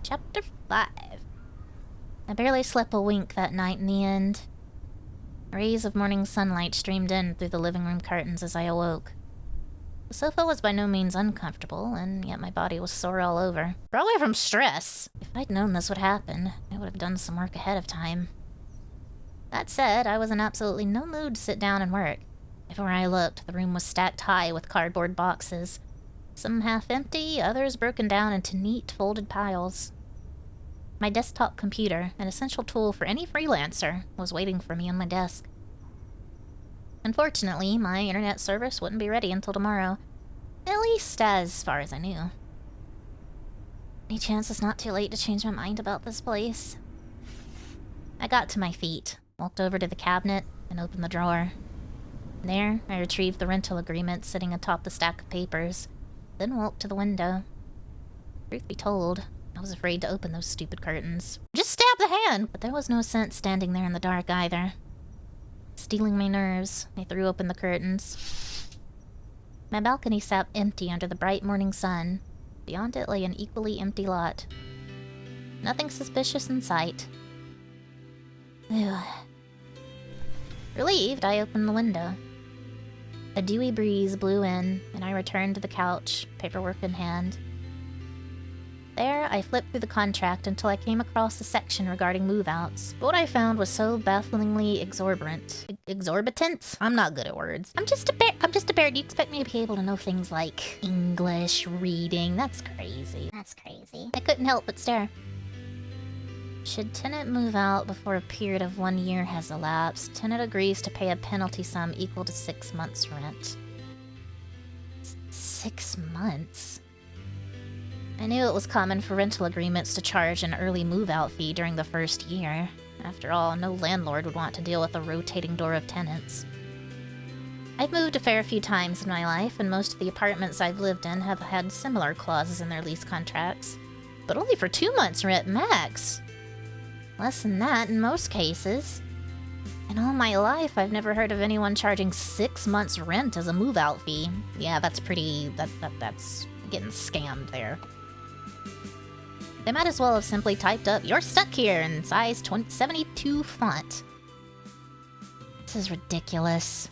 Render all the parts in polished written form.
Chapter 5. I barely slept a wink that night in the end. Rays of morning sunlight streamed in through the living room curtains as I awoke. The sofa was by no means uncomfortable, and yet my body was sore all over. Probably from stress. If I'd known this would happen, I would have done some work ahead of time. That said, I was in absolutely no mood to sit down and work. Everywhere I looked, the room was stacked high with cardboard boxes. Some half empty, others broken down into neat, folded piles. My desktop computer, an essential tool for any freelancer, was waiting for me on my desk. Unfortunately, my internet service wouldn't be ready until tomorrow. At least as far as I knew. Any chance it's not too late to change my mind about this place? I got to my feet, walked over to the cabinet, and opened the drawer. There, I retrieved the rental agreement sitting atop the stack of papers, then walked to the window. Truth be told, I was afraid to open those stupid curtains. Just stab the hand! But there was no sense standing there in the dark either. Stealing my nerves, I threw open the curtains. My balcony sat empty under the bright morning sun. Beyond it lay an equally empty lot. Nothing suspicious in sight. Relieved, I opened the window. A dewy breeze blew in, and I returned to the couch, paperwork in hand. There, I flipped through the contract until I came across the section regarding move-outs. But what I found was so bafflingly exorbitant. Exorbitant? I'm not good at words. I'm just a bear. Do you expect me to be able to know things like English, reading? That's crazy. That's crazy. I couldn't help but stare. Should tenant move out before a period of 1 year has elapsed, tenant agrees to pay a penalty sum equal to 6 months' rent. 6 months? I knew it was common for rental agreements to charge an early move-out fee during the first year. After all, no landlord would want to deal with a rotating door of tenants. I've moved a fair few times in my life, and most of the apartments I've lived in have had similar clauses in their lease contracts. But only for 2 months' rent max! Less than that in most cases. In all my life, I've never heard of anyone charging 6 months' rent as a move-out fee. Yeah, that's pretty... that's getting scammed there. They might as well have simply typed up, "You're stuck here," in size 72 font. This is ridiculous.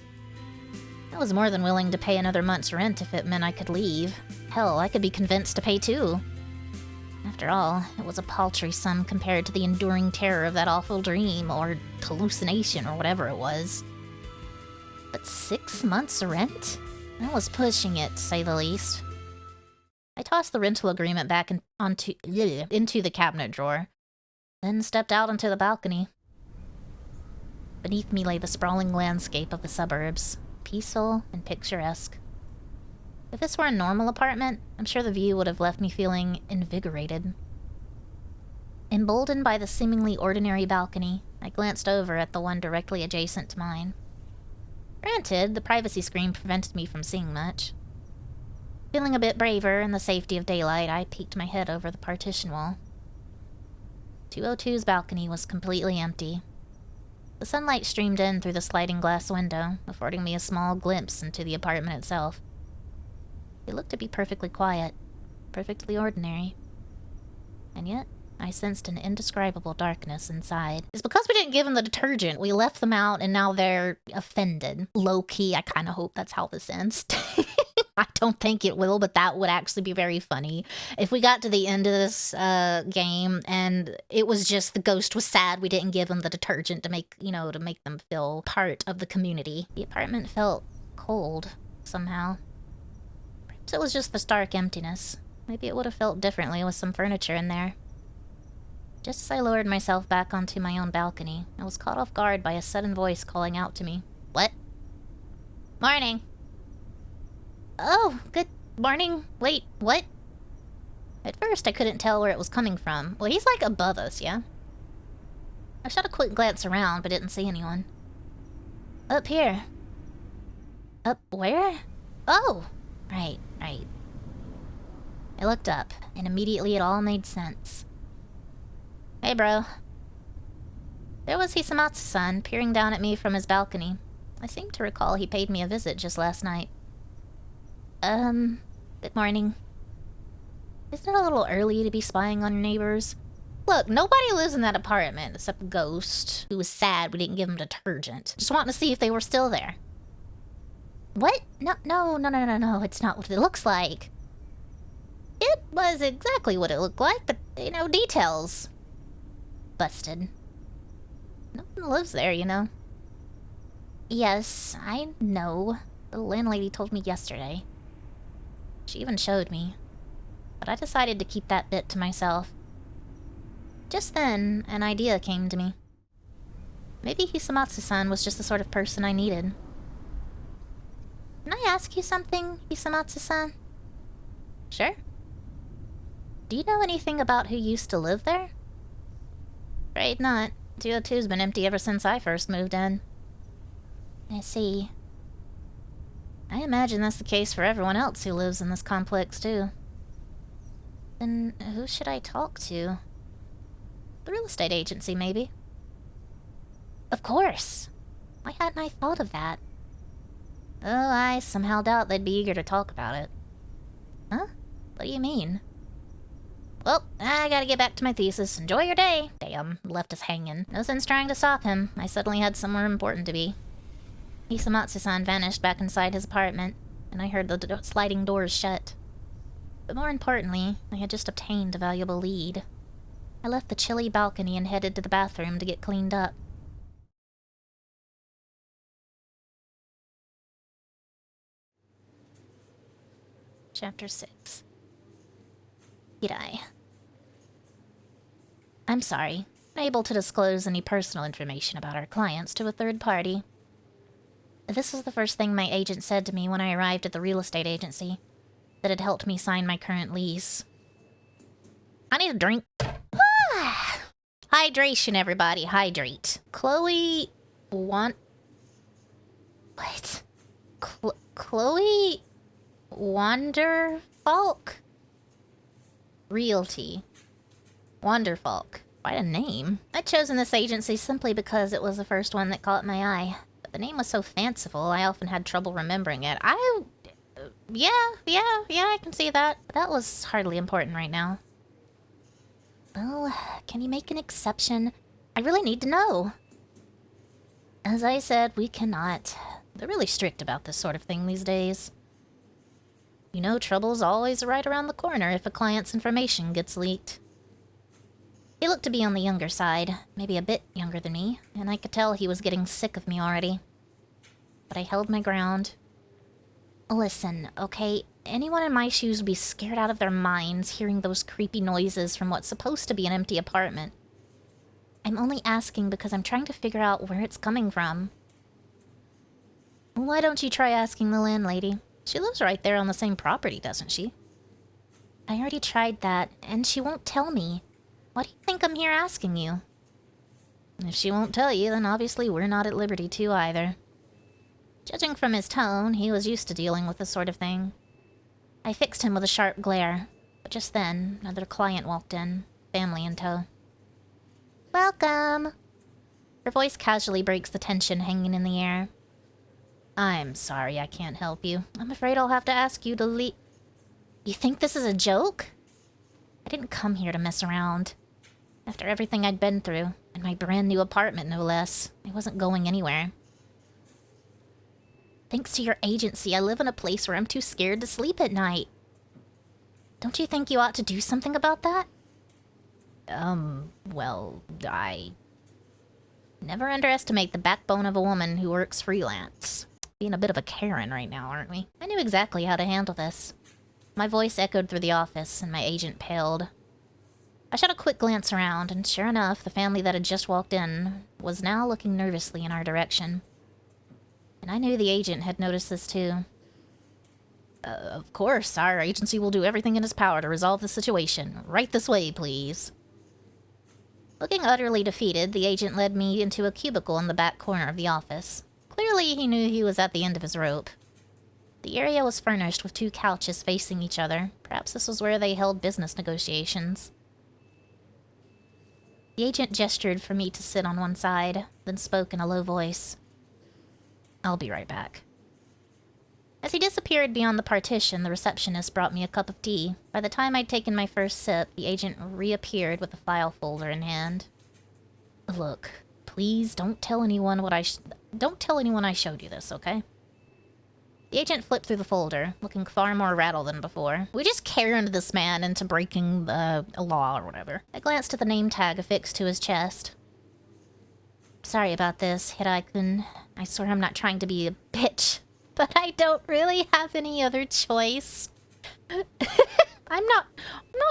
I was more than willing to pay another month's rent if it meant I could leave. Hell, I could be convinced to pay too. After all, it was a paltry sum compared to the enduring terror of that awful dream, or hallucination, or whatever it was. But 6 months' rent? That was pushing it, to say the least. I tossed the rental agreement back into the cabinet drawer, then stepped out onto the balcony. Beneath me lay the sprawling landscape of the suburbs, peaceful and picturesque. If this were a normal apartment, I'm sure the view would have left me feeling invigorated. Emboldened by the seemingly ordinary balcony, I glanced over at the one directly adjacent to mine. Granted, the privacy screen prevented me from seeing much. Feeling a bit braver in the safety of daylight, I peeked my head over the partition wall. 202's balcony was completely empty. The sunlight streamed in through the sliding glass window, affording me a small glimpse into the apartment itself. It looked to be perfectly quiet, perfectly ordinary. And yet, I sensed an indescribable darkness inside. It's because we didn't give them the detergent. We left them out, and now they're offended. Low-key, I kind of hope that's how this ends. I don't think it will, but that would actually be very funny. If we got to the end of this game and it was just the ghost was sad we didn't give them the detergent to make them feel part of the community. The apartment felt cold, somehow. Perhaps it was just the stark emptiness. Maybe it would have felt differently with some furniture in there. Just as I lowered myself back onto my own balcony, I was caught off guard by a sudden voice calling out to me. What? Morning! Oh, good morning. Wait, what? At first, I couldn't tell where it was coming from. Well, he's like above us, yeah? I shot a quick glance around, but didn't see anyone. Up here. Up where? Oh! Right. I looked up, and immediately it all made sense. Hey, bro. There was Hisamatsu-san, peering down at me from his balcony. I seem to recall he paid me a visit just last night. Good morning. Isn't it a little early to be spying on your neighbors? Look, nobody lives in that apartment except Ghost, who was sad we didn't give him detergent. Just wanting to see if they were still there. What? No, it's not what it looks like. It was exactly what it looked like, but, you know, details. Busted. No one lives there, you know. Yes, I know. The landlady told me yesterday. She even showed me. But I decided to keep that bit to myself. Just then, an idea came to me. Maybe Hisamatsu-san was just the sort of person I needed. Can I ask you something, Hisamatsu-san? Sure. Do you know anything about who used to live there? Afraid not. 202's been empty ever since I first moved in. I see. I imagine that's the case for everyone else who lives in this complex, too. Then who should I talk to? The real estate agency, maybe? Of course! Why hadn't I thought of that? Oh, I somehow doubt they'd be eager to talk about it. Huh? What do you mean? Well, I gotta get back to my thesis. Enjoy your day! Damn, left us hanging. No sense trying to stop him. I suddenly had somewhere important to be. Hisamatsu-san vanished back inside his apartment, and I heard the sliding doors shut. But more importantly, I had just obtained a valuable lead. I left the chilly balcony and headed to the bathroom to get cleaned up. Chapter 6. Hirai. I'm sorry, unable to disclose any personal information about our clients to a third party. This was the first thing my agent said to me when I arrived at the real estate agency, that had helped me sign my current lease. I need a drink. Hydration, everybody, hydrate. Chloe What? Chloe Wanderfalk? Realty. Wanderfalk. Quite a name. I'd chosen this agency simply because it was the first one that caught my eye. But the name was so fanciful, I often had trouble remembering it. Yeah, I can see that. But that was hardly important right now. Well, can you make an exception? I really need to know. As I said, we cannot. They're really strict about this sort of thing these days. You know, trouble's always right around the corner if a client's information gets leaked. He looked to be on the younger side, maybe a bit younger than me, and I could tell he was getting sick of me already. But I held my ground. Listen, okay, anyone in my shoes would be scared out of their minds hearing those creepy noises from what's supposed to be an empty apartment. I'm only asking because I'm trying to figure out where it's coming from. Why don't you try asking the landlady? She lives right there on the same property, doesn't she? I already tried that, and she won't tell me. Why do you think I'm here asking you? If she won't tell you, then obviously we're not at liberty to either. Judging from his tone, he was used to dealing with this sort of thing. I fixed him with a sharp glare, but just then, another client walked in, family in tow. Welcome! Her voice casually breaks the tension hanging in the air. I'm sorry I can't help you. I'm afraid I'll have to ask you to leave. You think this is a joke? I didn't come here to mess around. After everything I'd been through, and my brand new apartment no less, I wasn't going anywhere. Thanks to your agency, I live in a place where I'm too scared to sleep at night. Don't you think you ought to do something about that? Well, I... Never underestimate the backbone of a woman who works freelance. Being a bit of a Karen right now, aren't we? I knew exactly how to handle this. My voice echoed through the office, and my agent paled. I shot a quick glance around, and sure enough, the family that had just walked in was now looking nervously in our direction. And I knew the agent had noticed this too. Of course, our agency will do everything in its power to resolve the situation. Right this way, please. Looking utterly defeated, the agent led me into a cubicle in the back corner of the office. Clearly, he knew he was at the end of his rope. The area was furnished with 2 couches facing each other. Perhaps this was where they held business negotiations. The agent gestured for me to sit on one side, then spoke in a low voice. I'll be right back. As he disappeared beyond the partition, the receptionist brought me a cup of tea. By the time I'd taken my first sip, the agent reappeared with a file folder in hand. Look, please don't tell anyone I showed you this, okay? The agent flipped through the folder, looking far more rattled than before. We just carried this man into breaking a law or whatever. I glanced at the name tag affixed to his chest. Sorry about this, Hirai-kun. I swear I'm not trying to be a bitch, but I don't really have any other choice. I'm not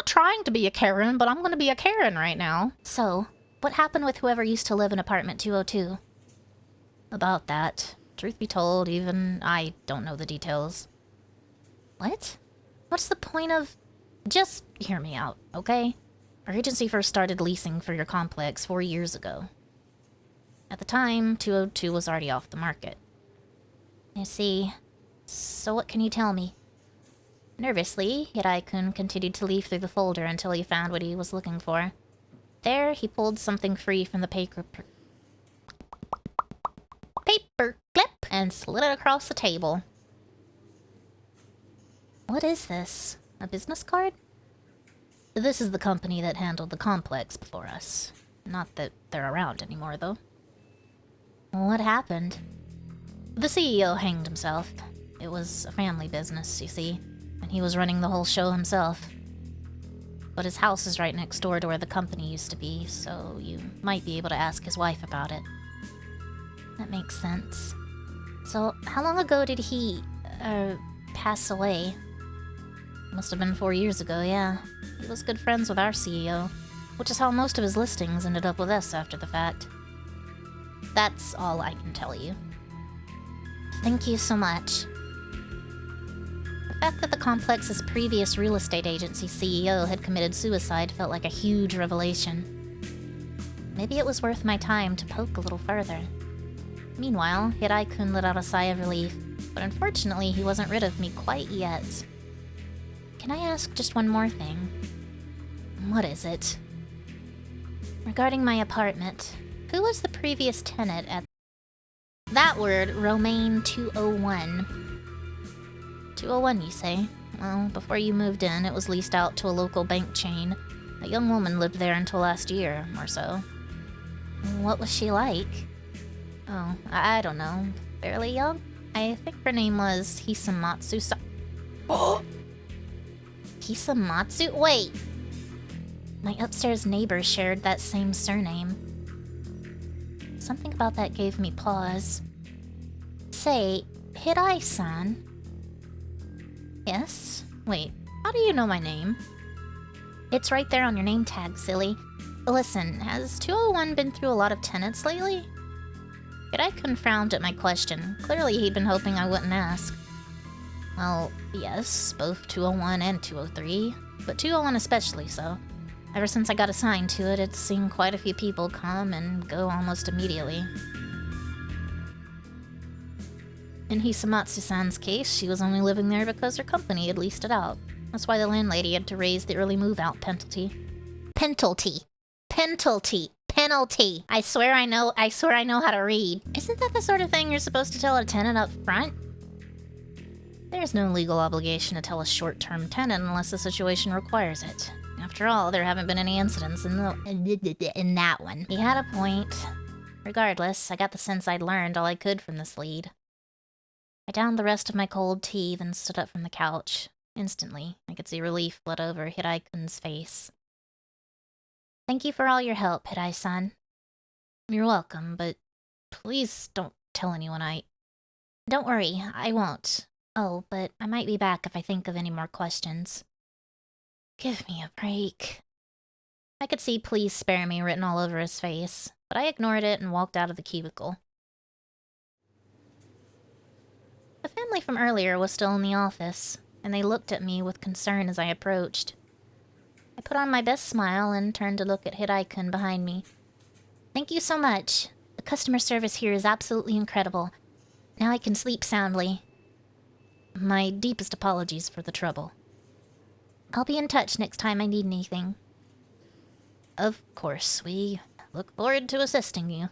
trying to be a Karen, but I'm gonna be a Karen right now. So, what happened with whoever used to live in apartment 202? About that, truth be told, even I don't know the details. What? What's the point of... Just hear me out, okay? Our agency first started leasing for your complex 4 years ago. At the time, 202 was already off the market. I see. So what can you tell me? Nervously, Hirai-kun continued to leaf through the folder until he found what he was looking for. There, he pulled something free from the paper clip and slid it across the table. What is this? A business card? This is the company that handled the complex before us. Not that they're around anymore, though. What happened? The CEO hanged himself. It was a family business, you see, and he was running the whole show himself. But his house is right next door to where the company used to be, so you might be able to ask his wife about it. That makes sense. So, how long ago did he, pass away? Must have been 4 years ago, yeah. He was good friends with our CEO, which is how most of his listings ended up with us after the fact. That's all I can tell you. Thank you so much. The fact that the complex's previous real estate agency CEO had committed suicide felt like a huge revelation. Maybe it was worth my time to poke a little further. Meanwhile, Hirai-kun let out a sigh of relief, but unfortunately he wasn't rid of me quite yet. Can I ask just one more thing? What is it? Regarding my apartment, who was the previous tenant at... That word, Romaine 201. 201, you say? Well, before you moved in, it was leased out to a local bank chain. A young woman lived there until last year, or so. What was she like? Oh, I don't know. Fairly young? I think her name was Hisamatsu Hisamatsu? Wait! My upstairs neighbor shared that same surname. Something about that gave me pause. Say, Hirai-san? Yes? Wait, how do you know my name? It's right there on your name tag, silly. Listen, has 201 been through a lot of tenants lately? Hirai-kun frowned at my question. Clearly he'd been hoping I wouldn't ask. Well, yes, both 201 and 203, but 201 especially so. Ever since I got assigned to it, it's seen quite a few people come and go almost immediately. In Hisamatsu-san's case, she was only living there because her company had leased it out. That's why the landlady had to raise the early move-out penalty. Penalty. I swear I know how to read. Isn't that the sort of thing you're supposed to tell a tenant up front? There's no legal obligation to tell a short-term tenant unless the situation requires it. After all, there haven't been any incidents in that one. He had a point. Regardless, I got the sense I'd learned all I could from this lead. I downed the rest of my cold tea, then stood up from the couch. Instantly, I could see relief flood over Hirai-kun's face. Thank you for all your help, Hirai-san. You're welcome, but please don't tell anyone Don't worry, I won't. Oh, but I might be back if I think of any more questions. Give me a break. I could see "please spare me" written all over his face, but I ignored it and walked out of the cubicle. The family from earlier was still in the office, and they looked at me with concern as I approached. I put on my best smile and turned to look at Hirai-kun behind me. Thank you so much. The customer service here is absolutely incredible. Now I can sleep soundly. My deepest apologies for the trouble. I'll be in touch next time I need anything. Of course, we look forward to assisting you.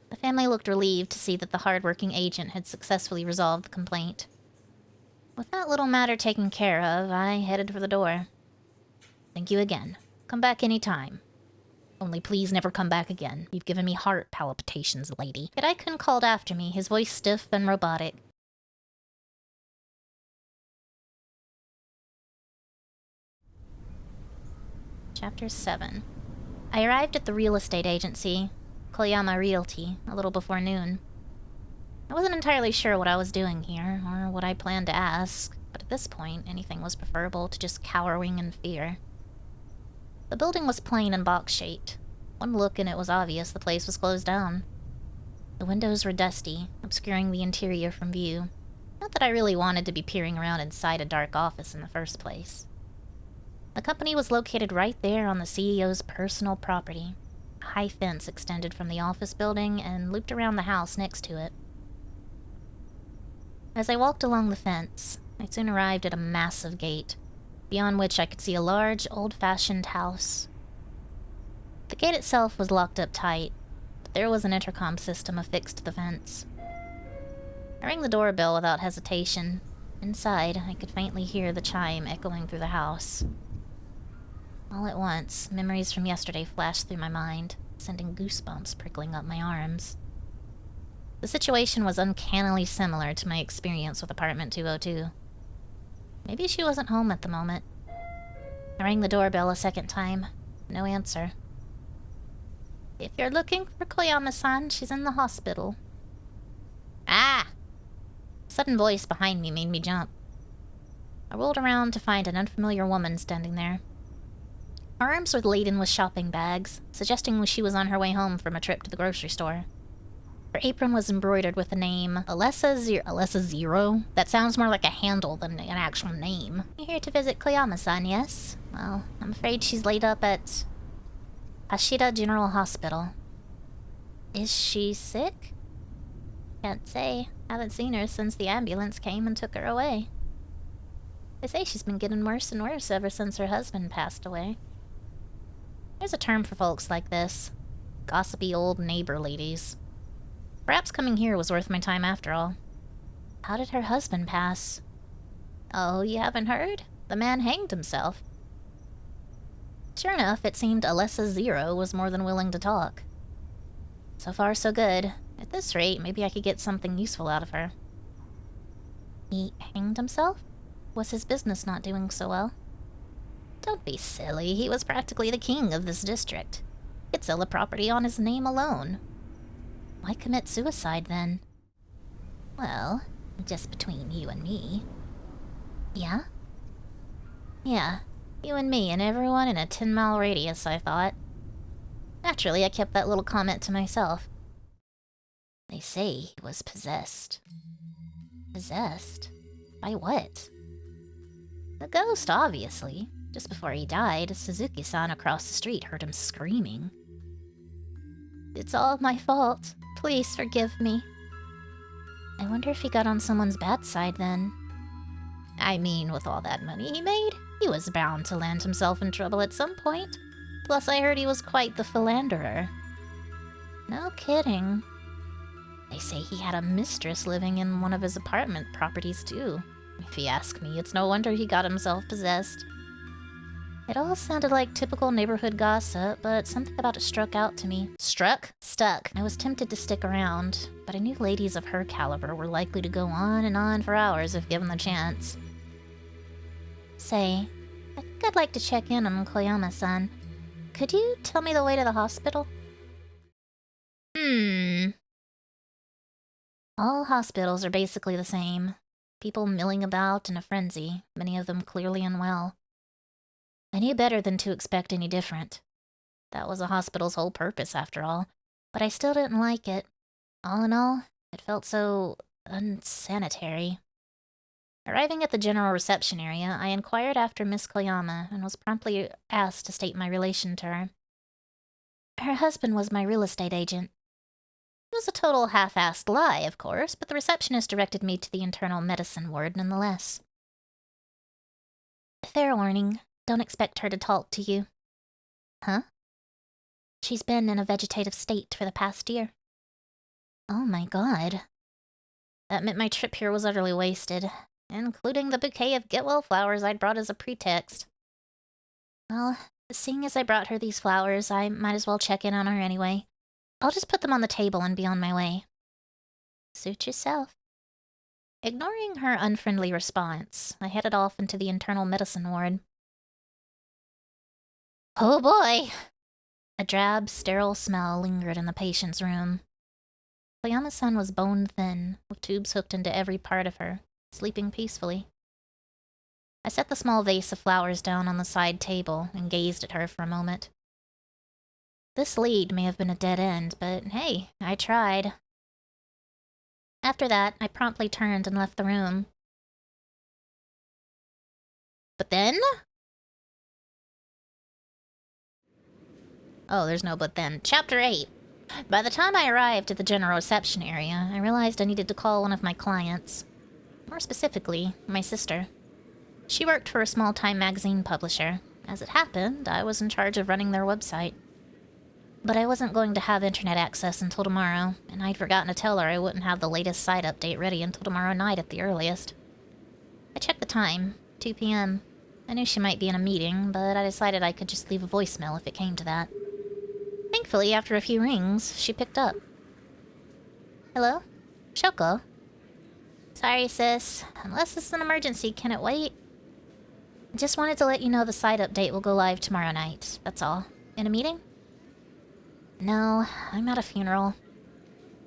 The family looked relieved to see that the hard-working agent had successfully resolved the complaint. With that little matter taken care of, I headed for the door. Thank you again. Come back any time. Only please never come back again. You've given me heart palpitations, lady. Yet Icon called after me, his voice stiff and robotic. Chapter 7. I arrived at the real estate agency, Koyama Realty, a little before noon. I wasn't entirely sure what I was doing here, or what I planned to ask, but at this point, anything was preferable to just cowering in fear. The building was plain and box-shaped. One look and it was obvious the place was closed down. The windows were dusty, obscuring the interior from view. Not that I really wanted to be peering around inside a dark office in the first place. The company was located right there on the CEO's personal property. A high fence extended from the office building and looped around the house next to it. As I walked along the fence, I soon arrived at a massive gate, beyond which I could see a large, old-fashioned house. The gate itself was locked up tight, but there was an intercom system affixed to the fence. I rang the doorbell without hesitation. Inside, I could faintly hear the chime echoing through the house. All at once, memories from yesterday flashed through my mind, sending goosebumps prickling up my arms. The situation was uncannily similar to my experience with apartment 202. Maybe she wasn't home at the moment. I rang the doorbell a second time. No answer. If you're looking for Koyama-san, she's in the hospital. Ah! A sudden voice behind me made me jump. I rolled around to find an unfamiliar woman standing there. Her arms were laden with shopping bags, suggesting she was on her way home from a trip to the grocery store. Her apron was embroidered with the name Alessa Zero? That sounds more like a handle than an actual name. You're here to visit Koyama-san, yes? Well, I'm afraid she's laid up at Hashida General Hospital. Is she sick? Can't say. Haven't seen her since the ambulance came and took her away. They say she's been getting worse and worse ever since her husband passed away. There's a term for folks like this. Gossipy old neighbor ladies. Perhaps coming here was worth my time after all. How did her husband pass? Oh, you haven't heard? The man hanged himself. Sure enough, it seemed Alessa Zero was more than willing to talk. So far, so good. At this rate, maybe I could get something useful out of her. He hanged himself? Was his business not doing so well? Don't be silly. He was practically the king of this district. He'd sell the property on his name alone. Why commit suicide, then? Well, just between you and me. Yeah? Yeah, you and me and everyone in a 10-mile radius, I thought. Naturally, I kept that little comment to myself. They say he was possessed. Possessed? By what? A ghost, obviously. Just before he died, Suzuki-san across the street heard him screaming. It's all my fault. Please forgive me. I wonder if he got on someone's bad side then. I mean, with all that money he made, he was bound to land himself in trouble at some point. Plus, I heard he was quite the philanderer. No kidding. They say he had a mistress living in one of his apartment properties, too. If you ask me, it's no wonder he got himself possessed. It all sounded like typical neighborhood gossip, but something about it struck out to me. Stuck. I was tempted to stick around, but I knew ladies of her caliber were likely to go on and on for hours if given the chance. Say, I think I'd like to check in on Koyama-san. Could you tell me the way to the hospital? All hospitals are basically the same. People milling about in a frenzy, many of them clearly unwell. I knew better than to expect any different. That was a hospital's whole purpose, after all, but I still didn't like it. All in all, it felt so unsanitary. Arriving at the general reception area, I inquired after Miss Koyama and was promptly asked to state my relation to her. Her husband was my real estate agent. It was a total half-assed lie, of course, but the receptionist directed me to the internal medicine ward nonetheless. Fair warning, don't expect her to talk to you. Huh? She's been in a vegetative state for the past year. Oh my god. That meant my trip here was utterly wasted. including the bouquet of get-well flowers I'd brought as a pretext. Well, seeing as I brought her these flowers, I might as well check in on her anyway. I'll just put them on the table and be on my way. Suit yourself. Ignoring her unfriendly response, I headed off into the internal medicine ward. Oh boy! A drab, sterile smell lingered in the patient's room. Koyama-san was bone-thin, with tubes hooked into every part of her, sleeping peacefully. I set the small vase of flowers down on the side table and gazed at her for a moment. This lead may have been a dead end, but hey, I tried. After that, I promptly turned and left the room. But then? Oh, there's no but then. Chapter 8. By the time I arrived at the general reception area, I realized I needed to call one of my clients. More specifically, my sister. She worked for a small-time magazine publisher. As it happened, I was in charge of running their website. But I wasn't going to have internet access until tomorrow, and I'd forgotten to tell her I wouldn't have the latest site update ready until tomorrow night at the earliest. I checked the time, 2 p.m. I knew she might be in a meeting, but I decided I could just leave a voicemail if it came to that. Thankfully, after a few rings, she picked up. Hello? Shoko? Sorry, sis. Unless it's an emergency, can it wait? I just wanted to let you know the site update will go live tomorrow night, that's all. In a meeting? No, I'm at a funeral.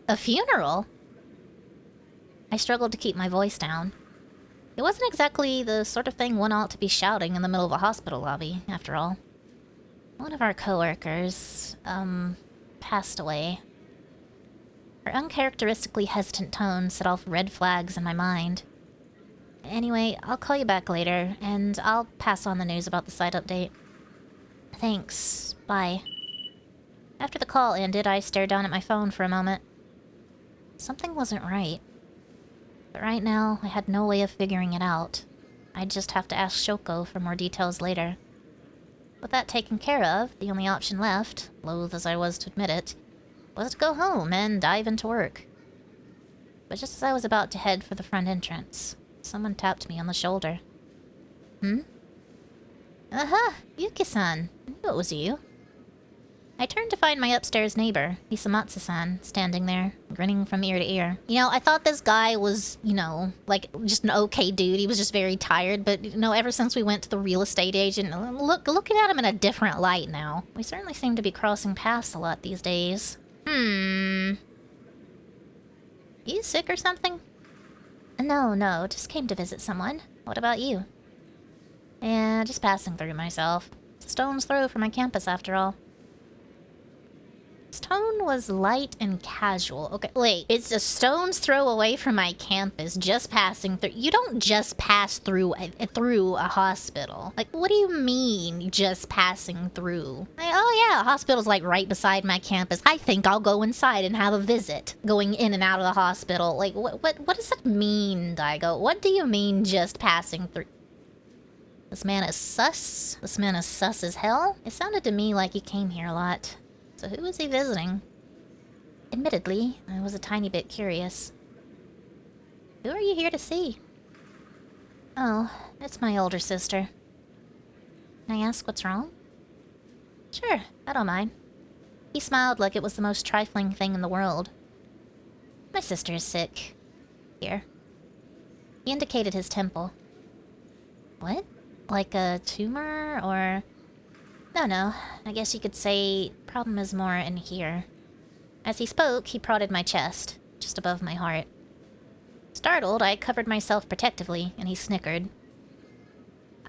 A funeral? I struggled to keep my voice down. It wasn't exactly the sort of thing one ought to be shouting in the middle of a hospital lobby, after all. One of our coworkers, passed away. Her uncharacteristically hesitant tone set off red flags in my mind. Anyway, I'll call you back later, and I'll pass on the news about the site update. Thanks. Bye. After the call ended, I stared down at my phone for a moment. Something wasn't right. But right now, I had no way of figuring it out. I'd just have to ask Shoko for more details later. With that taken care of, the only option left, loath as I was to admit it, was to go home and dive into work. But just as I was about to head for the front entrance, someone tapped me on the shoulder. Hmm? Aha! Yuki-san! I knew it was you. I turned to find my upstairs neighbor, Hisamatsu-san, standing there, grinning from ear to ear. You know, I thought this guy was, like, just an okay dude. He was just very tired, but, ever since we went to the real estate agent, looking at him in a different light now. We certainly seem to be crossing paths a lot these days. You sick or something? No, just came to visit someone. What about you? Yeah, just passing through myself. It's a stone's throw from my campus, after all. His tone was light and casual. Okay, wait. It's a stone's throw away from my campus, just passing through. You don't just pass through a hospital. Like, what do you mean, just passing through? Like, oh yeah, a hospital's like right beside my campus. I think I'll go inside and have a visit. Going in and out of the hospital. Like, what does that mean, Daigo? What do you mean, just passing through? This man is sus? This man is sus as hell? It sounded to me like he came here a lot. So who was he visiting? Admittedly, I was a tiny bit curious. Who are you here to see? Oh, it's my older sister. Can I ask what's wrong? Sure, I don't mind. He smiled like it was the most trifling thing in the world. My sister is sick. Here. He indicated his temple. What? Like a tumor, or... No. I guess you could say problem is more in here. As he spoke, he prodded my chest, just above my heart. Startled, I covered myself protectively, and he snickered.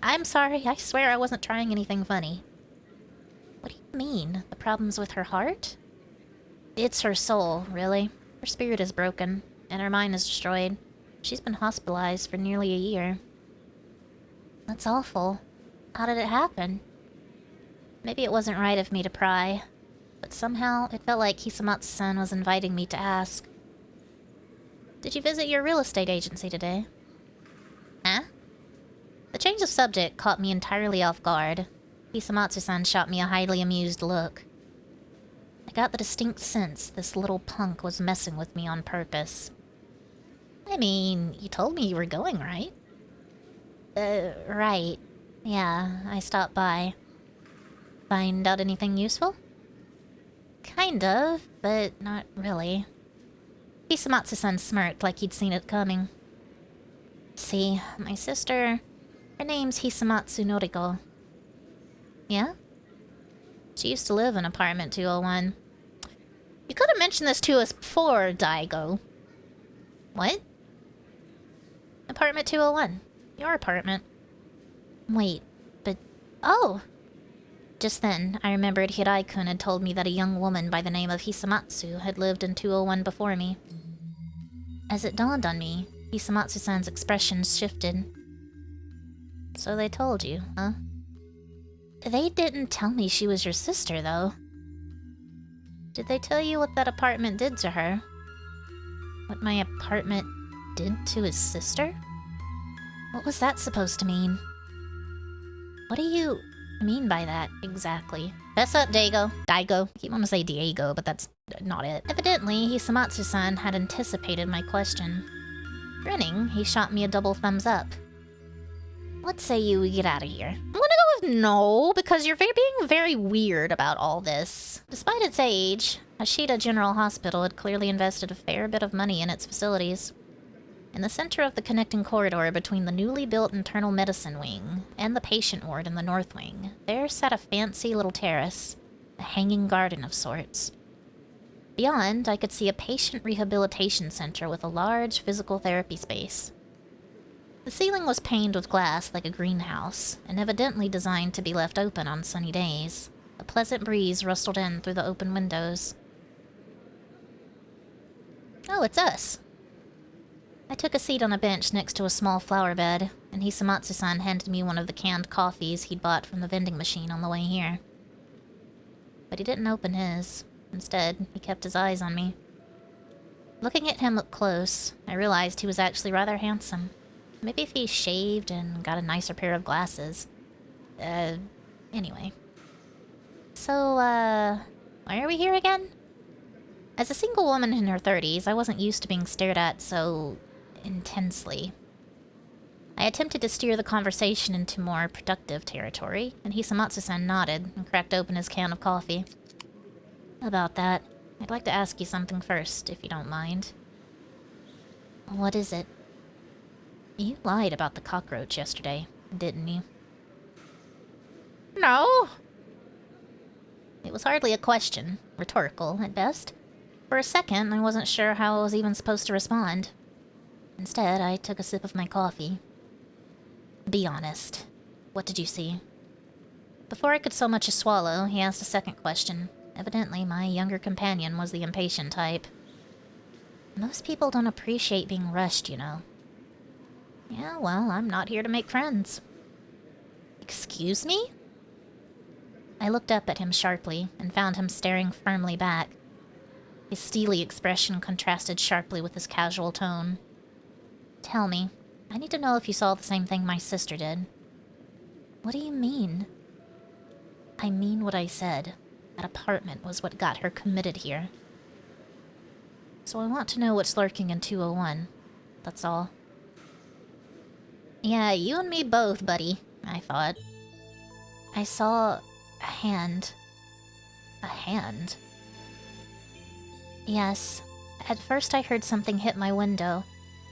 I'm sorry, I swear I wasn't trying anything funny. What do you mean? The problem's with her heart? It's her soul, really. Her spirit is broken, and her mind is destroyed. She's been hospitalized for nearly a year. That's awful. How did it happen? Maybe it wasn't right of me to pry, but somehow it felt like Hisamatsu-san was inviting me to ask. Did you visit your real estate agency today? Huh? The change of subject caught me entirely off guard. Hisamatsu-san shot me a highly amused look. I got the distinct sense this little punk was messing with me on purpose. I mean, you told me you were going, right? Right. Yeah, I stopped by. Find out anything useful? Kind of, but not really. Hisamatsu-san smirked like he'd seen it coming. See, my sister... Her name's Hisamatsu Noriko. Yeah? She used to live in apartment 201. You could have mentioned this to us before, Daigo. What? Apartment 201. Your apartment. Wait, but... Oh! Just then, I remembered Hirai-kun had told me that a young woman by the name of Hisamatsu had lived in 201 before me. As it dawned on me, Hisamatsu-san's expression shifted. So they told you, huh? They didn't tell me she was your sister, though. Did they tell you what that apartment did to her? What my apartment did to his sister? What was that supposed to mean? What do you mean by that, exactly? Fess up, Daigo. Daigo. I keep wanting to say Diego, but that's not it. Evidently, Hisamatsu-san had anticipated my question. Grinning, he shot me a double thumbs up. Let's say you get out of here. I'm gonna go with no, because you're being very weird about all this. Despite its age, Ashita General Hospital had clearly invested a fair bit of money in its facilities. In the center of the connecting corridor between the newly built internal medicine wing and the patient ward in the north wing, there sat a fancy little terrace, a hanging garden of sorts. Beyond, I could see a patient rehabilitation center with a large physical therapy space. The ceiling was paned with glass like a greenhouse, and evidently designed to be left open on sunny days. A pleasant breeze rustled in through the open windows. Oh, it's us. I took a seat on a bench next to a small flower bed, and Hisamatsu-san handed me one of the canned coffees he'd bought from the vending machine on the way here. But he didn't open his. Instead, he kept his eyes on me. Looking at him up close, I realized he was actually rather handsome. Maybe if he shaved and got a nicer pair of glasses. Anyway. So, why are we here again? As a single woman in her 30s, I wasn't used to being stared at so intensely. I attempted to steer the conversation into more productive territory, and Hisamatsu-san nodded and cracked open his can of coffee. About that, I'd like to ask you something first, if you don't mind. What is it? You lied about the cockroach yesterday, didn't you? No! It was hardly a question, rhetorical at best. For a second, I wasn't sure how I was even supposed to respond. Instead, I took a sip of my coffee. Be honest. What did you see? Before I could so much as swallow, he asked a second question. Evidently, my younger companion was the impatient type. Most people don't appreciate being rushed, you know. Yeah, well, I'm not here to make friends. Excuse me? I looked up at him sharply and found him staring firmly back. His steely expression contrasted sharply with his casual tone. Tell me, I need to know if you saw the same thing my sister did. What do you mean? I mean what I said. That apartment was what got her committed here. So I want to know what's lurking in 201. That's all. Yeah, you and me both, buddy, I thought. I saw a hand. A hand? Yes. At first I heard something hit my window,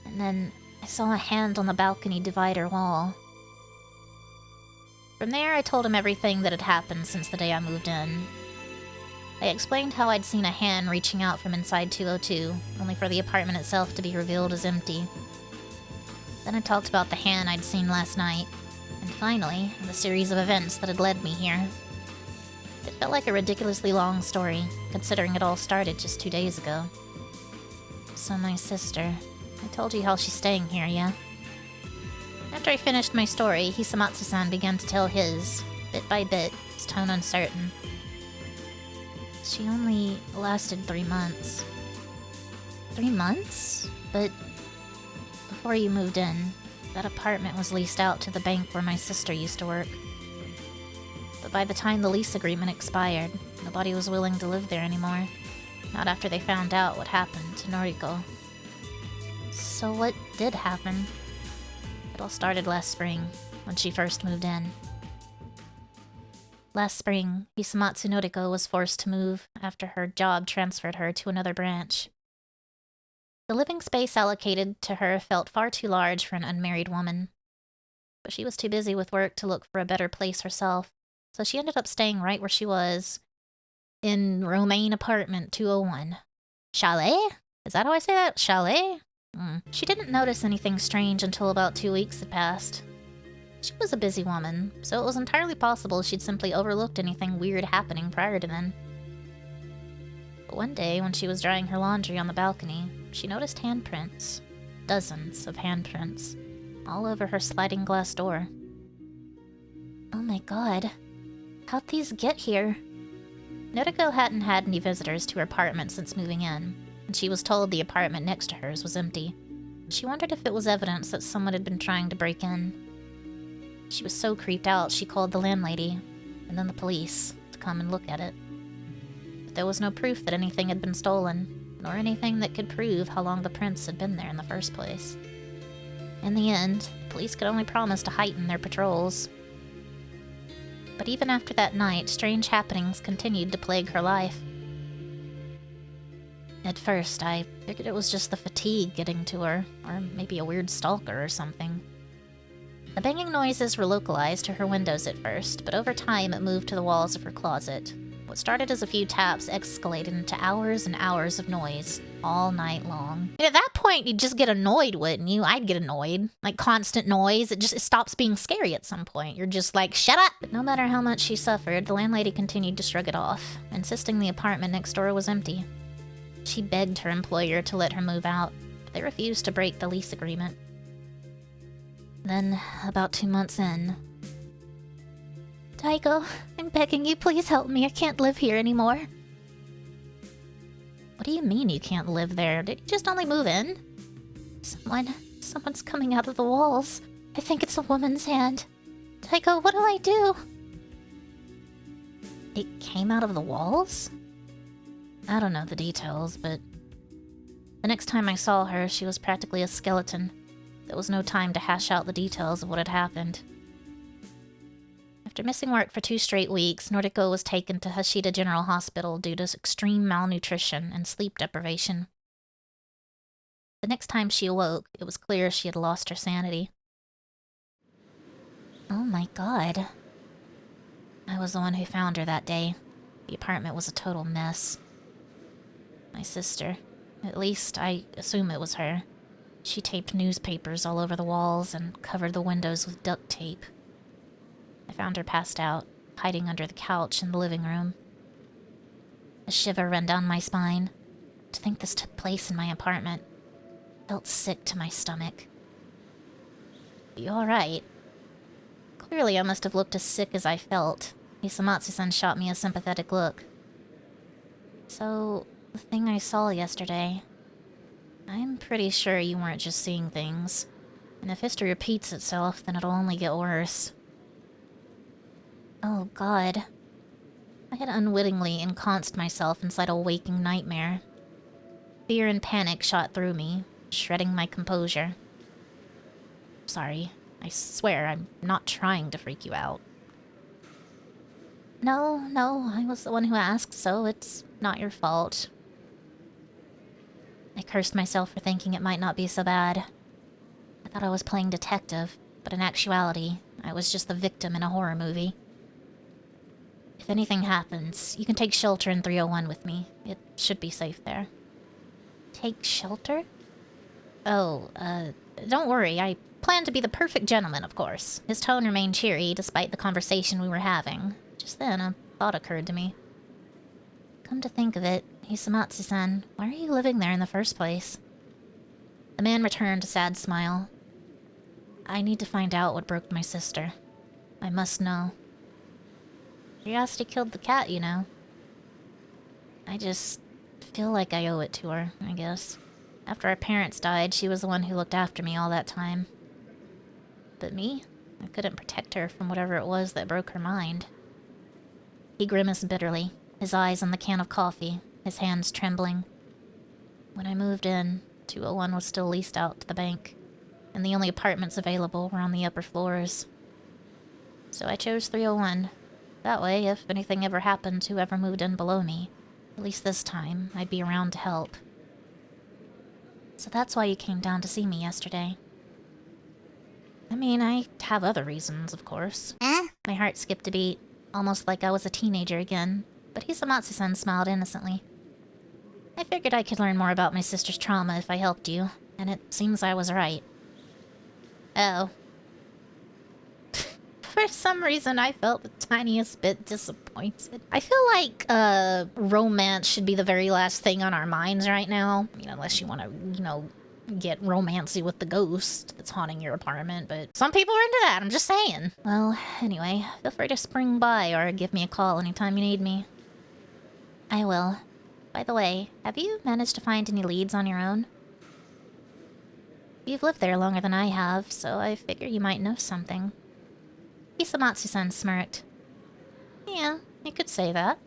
and then I saw a hand on the balcony divider wall. From there, I told him everything that had happened since the day I moved in. I explained how I'd seen a hand reaching out from inside 202, only for the apartment itself to be revealed as empty. Then I talked about the hand I'd seen last night, and finally, the series of events that had led me here. It felt like a ridiculously long story, considering it all started just 2 days ago. So my sister... I told you how she's staying here, yeah? After I finished my story, Hisamatsu-san began to tell his, bit by bit, his tone uncertain. She only lasted 3 months. 3 months? But before you moved in, that apartment was leased out to the bank where my sister used to work. But by the time the lease agreement expired, nobody was willing to live there anymore. Not after they found out what happened to Noriko. So what did happen? It all started last spring, when she first moved in. Last spring, Hisamatsu Noriko was forced to move after her job transferred her to another branch. The living space allocated to her felt far too large for an unmarried woman, but she was too busy with work to look for a better place herself, so she ended up staying right where she was, in Romaine Apartment 201. Chalet? Is that how I say that? Chalet? She didn't notice anything strange until about 2 weeks had passed. She was a busy woman, so it was entirely possible she'd simply overlooked anything weird happening prior to then. But one day, when she was drying her laundry on the balcony, she noticed handprints. Dozens of handprints. All over her sliding glass door. Oh my god. How'd these get here? Noriko hadn't had any visitors to her apartment since moving in, and she was told the apartment next to hers was empty. She wondered if it was evidence that someone had been trying to break in. She was so creeped out she called the landlady, and then the police, to come and look at it. But there was no proof that anything had been stolen, nor anything that could prove how long the prints had been there in the first place. In the end, the police could only promise to heighten their patrols. But even after that night, strange happenings continued to plague her life. At first, I figured it was just the fatigue getting to her, or maybe a weird stalker or something. The banging noises were localized to her windows at first, but over time it moved to the walls of her closet. What started as a few taps escalated into hours and hours of noise, all night long. And at that point, you'd just get annoyed, wouldn't you? I'd get annoyed. Like, constant noise. It stops being scary at some point. You're just like, shut up! But no matter how much she suffered, the landlady continued to shrug it off, insisting the apartment next door was empty. She begged her employer to let her move out, but they refused to break the lease agreement. Then, about 2 months in... Taiko, I'm begging you, please help me. I can't live here anymore. What do you mean you can't live there? Did you just only move in? Someone's coming out of the walls. I think it's a woman's hand. Taiko, what do I do? It came out of the walls? I don't know the details, but... The next time I saw her, she was practically a skeleton. There was no time to hash out the details of what had happened. After missing work for 2 straight weeks, Noriko was taken to Hashida General Hospital due to extreme malnutrition and sleep deprivation. The next time she awoke, it was clear she had lost her sanity. Oh my god. I was the one who found her that day. The apartment was a total mess. My sister. At least, I assume it was her. She taped newspapers all over the walls and covered the windows with duct tape. I found her passed out, hiding under the couch in the living room. A shiver ran down my spine. To think this took place in my apartment felt sick to my stomach. You alright? Clearly I must have looked as sick as I felt. Hisamatsu-san shot me a sympathetic look. So, the thing I saw yesterday... I'm pretty sure you weren't just seeing things. And if history repeats itself, then it'll only get worse. Oh god. I had unwittingly ensconced myself inside a waking nightmare. Fear and panic shot through me, shredding my composure. Sorry. I swear I'm not trying to freak you out. No, I was the one who asked, so it's not your fault. I cursed myself for thinking it might not be so bad. I thought I was playing detective, but in actuality, I was just the victim in a horror movie. If anything happens, you can take shelter in 301 with me. It should be safe there. Take shelter? Oh, don't worry, I plan to be the perfect gentleman, of course. His tone remained cheery, despite the conversation we were having. Just then, a thought occurred to me. Come to think of it, Hisamatsu-san, why are you living there in the first place? The man returned a sad smile. I need to find out what broke my sister. I must know. Curiosity killed the cat, you know. I just feel like I owe it to her, I guess. After our parents died, she was the one who looked after me all that time. But me? I couldn't protect her from whatever it was that broke her mind. He grimaced bitterly, his eyes on the can of coffee, his hands trembling. When I moved in, 201 was still leased out to the bank. and the only apartments available were on the upper floors. So I chose 301. That way, if anything ever happened to whoever moved in below me, at least this time, I'd be around to help. So that's why you came down to see me yesterday. I mean, I have other reasons, of course. My heart skipped a beat, almost like I was a teenager again, but Hisamatsu-san smiled innocently. I figured I could learn more about my sister's trauma if I helped you, and it seems I was right. Oh. For some reason, I felt the tiniest bit disappointed. I feel like, romance should be the very last thing on our minds right now. I mean, unless you want to, you know, get romancy with the ghost that's haunting your apartment, but some people are into that, I'm just saying. Well, anyway, feel free to spring by or give me a call anytime you need me. I will. By the way, have you managed to find any leads on your own? You've lived there longer than I have, so I figure you might know something. Hisamatsu-san smirked. Yeah, you could say that.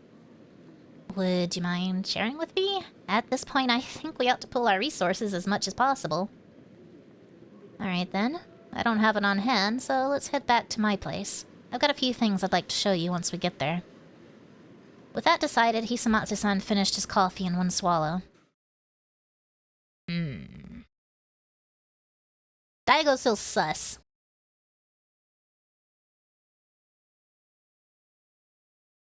Would you mind sharing with me? At this point, I think we ought to pool our resources as much as possible. Alright then. I don't have it on hand, so let's head back to my place. I've got a few things I'd like to show you once we get there. With that decided, Hisamatsu-san finished his coffee in one swallow. Daigo's still sus.